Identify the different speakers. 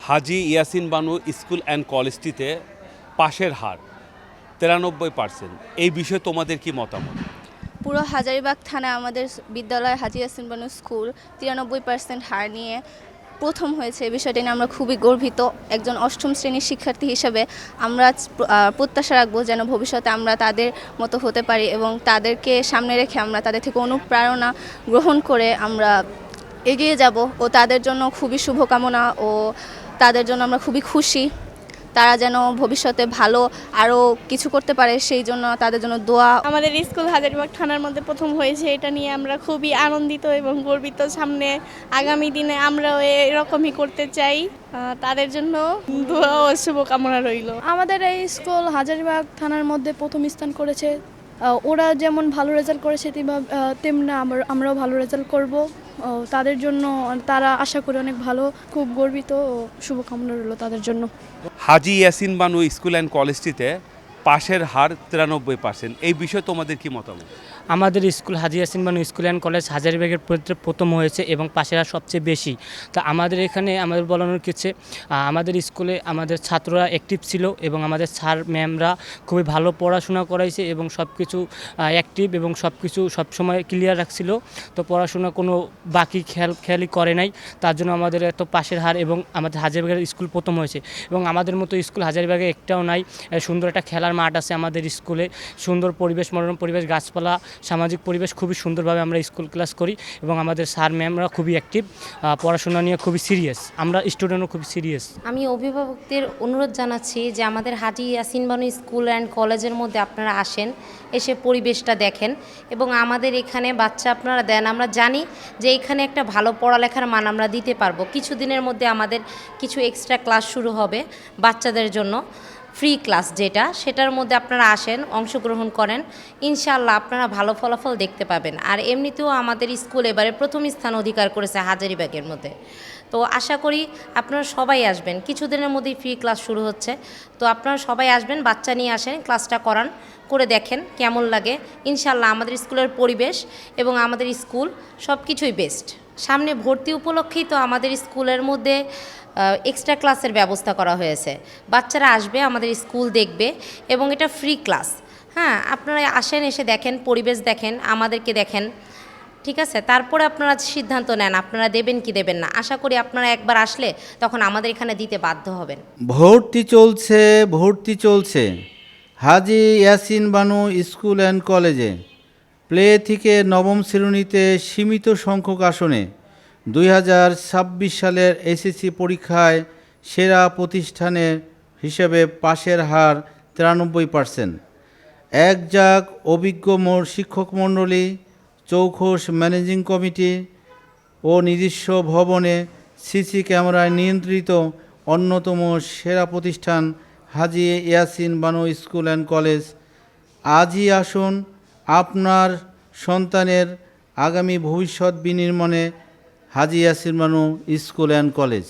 Speaker 1: Haji Yasin Banu school and কলেজটিতে পাশের হার 93%। এই বিষয়ে তোমাদের কি মতামত?
Speaker 2: পুরো হাজারীবাগ থানায় আমাদের বিদ্যালয় হাজী ইয়াসিন বানু স্কুল 93% হার নিয়ে প্রথম হয়েছে। এই বিষয়টি নিয়ে আমরা খুবই গর্বিত। একজন অষ্টম শ্রেণীর শিক্ষার্থী হিসেবে আমরা প্রত্যাশা রাখবো যেন ভবিষ্যতে আমরা তাদের মতো হতে পারি এবং তাদেরকে সামনে রেখে আমরা তাদের থেকে অনুপ্রেরণা গ্রহণ করে আমরা এগিয়ে যাব ও তাদের জন্য খুবই শুভকামনা ও তাদের জন্য আমরা খুবই খুশি। তারা যেন ভবিষ্যতে ভালো আরও কিছু করতে পারে সেই জন্য তাদের জন্য দোয়া।
Speaker 3: আমাদের স্কুল হাজারীবাগ থানার মধ্যে প্রথম হয়েছে, এটা নিয়ে আমরা খুবই আনন্দিত এবং গর্বিত। সামনে আগামী দিনে আমরাও এরকমই করতে চাই। তাদের জন্য দোয়া ও শুভকামনা রইল।
Speaker 4: আমাদের এই স্কুল হাজারীবাগ থানার মধ্যে প্রথম স্থান করেছে। ওরা যেমন ভালো রেজাল্ট করেছে তেমনি আমরাও ভালো রেজাল্ট করব। তাদের জন্য তারা আশা করি অনেক ভালো, খুব গর্বিত ও শুভকামনা রইল তাদের জন্য।
Speaker 1: হাজী ইয়াসিন বানু স্কুল অ্যান্ড কলেজটিতে পাশের হার 93%। এই বিষয়ে তোমাদের কি মতামত?
Speaker 5: আমাদের school Haji Yasin Banu school and college হাজারীবাগের প্রথম হয়েছে এবং পাশের হার সবচেয়ে বেশি। তা আমাদের এখানে আমাদের বলানোর কিছু, আমাদের স্কুলে আমাদের ছাত্ররা অ্যাক্টিভ ছিল এবং আমাদের স্যার ম্যামরা খুবই ভালো পড়াশোনা করাইছে এবং সব কিছু অ্যাক্টিভ এবং সব কিছু সবসময় ক্লিয়ার রাখছিল। তো পড়াশোনা কোনো বাকি খেয়ালই করে নাই, তার জন্য আমাদের এত পাশের হার এবং আমাদের হাজারীবাগের স্কুল প্রথম হয়েছে। এবং আমাদের মতো স্কুল হাজারীবাগে একটাও নাই। সুন্দর একটা খেলার মাঠ আছে আমাদের স্কুলে, সুন্দর পরিবেশ, মনোরম পরিবেশ, গাছপালা, সামাজিক পরিবেশ, খুবই সুন্দরভাবে আমরা স্কুল ক্লাস করি এবং আমাদের স্যার ম্যামরা খুবই অ্যাক্টিভ, পড়াশোনা নিয়ে খুবই সিরিয়াস, আমরা স্টুডেন্টও খুবই সিরিয়াস।
Speaker 6: আমি অভিভাবকদের অনুরোধ জানাচ্ছি যে আমাদের হাজী ইয়াসিন বানু স্কুল অ্যান্ড কলেজের মধ্যে আপনারা আসেন, এসে পরিবেশটা দেখেন এবং আমাদের এখানে বাচ্চা আপনারা দেন। আমরা জানি যে এখানে একটা ভালো পড়ালেখার মান আমরা দিতে পারবো। কিছুদিনের মধ্যে আমাদের কিছু এক্সট্রা ক্লাস শুরু হবে বাচ্চাদের জন্য, ফ্রি ক্লাস যেটা, সেটার মধ্যে আপনারা আসেন, অংশগ্রহণ করেন, ইনশাআল্লাহ আপনারা ভালো ফলাফল দেখতে পাবেন। আর এমনিতেও আমাদের স্কুল এবারে প্রথম স্থান অধিকার করেছে হাজারীবাগের মধ্যে। তো আশা করি আপনারা সবাই আসবেন, কিছুদিনের মধ্যেই ফ্রি ক্লাস শুরু হচ্ছে। তো আপনারা সবাই আসবেন, বাচ্চা নিয়ে আসেন, ক্লাসটা করান, করে দেখেন কেমন লাগে। ইনশাআল্লাহ আমাদের স্কুলের পরিবেশ এবং আমাদের স্কুল সব কিছুই বেস্ট। সামনে ভর্তি উপলক্ষেই তো আমাদের স্কুলের মধ্যে এক্সট্রা ক্লাসের ব্যবস্থা করা হয়েছে। বাচ্চারা আসবে, আমাদের স্কুল দেখবে এবং এটা ফ্রি ক্লাস। হ্যাঁ, আপনারা আসেন, এসে দেখেন, পরিবেশ দেখেন, আমাদেরকে দেখেন, ঠিক আছে? তারপরে আপনারা সিদ্ধান্ত নেন আপনারা দেবেন কি দেবেন না। আশা করি আপনারা একবার আসলে তখন আমাদের এখানে দিতে বাধ্য হবেন।
Speaker 7: ভর্তি চলছে হাজী ইয়াসিন বানু স্কুল অ্যান্ড কলেজে। প্লে থেকে নবম শ্রেণীতে সীমিত সংখ্যক আসনে 2026 সালের এসএসসি পরীক্ষায় সেরা প্রতিষ্ঠানের হিসেবে পাশের হার 93%। একজাক অভিজ্ঞ শিক্ষক মণ্ডলী, চৌখোশ ম্যানেজিং কমিটি ও নিজস্ব ভবনে সিসি ক্যামেরায় নিয়ন্ত্রিত অন্যতম সেরা প্রতিষ্ঠান Haji Yasin Banu school and college. আজই আসুন আপনার সন্তানের আগামী ভবিষ্যৎ বিনির্মাণে Haji Yasin Banu school and college.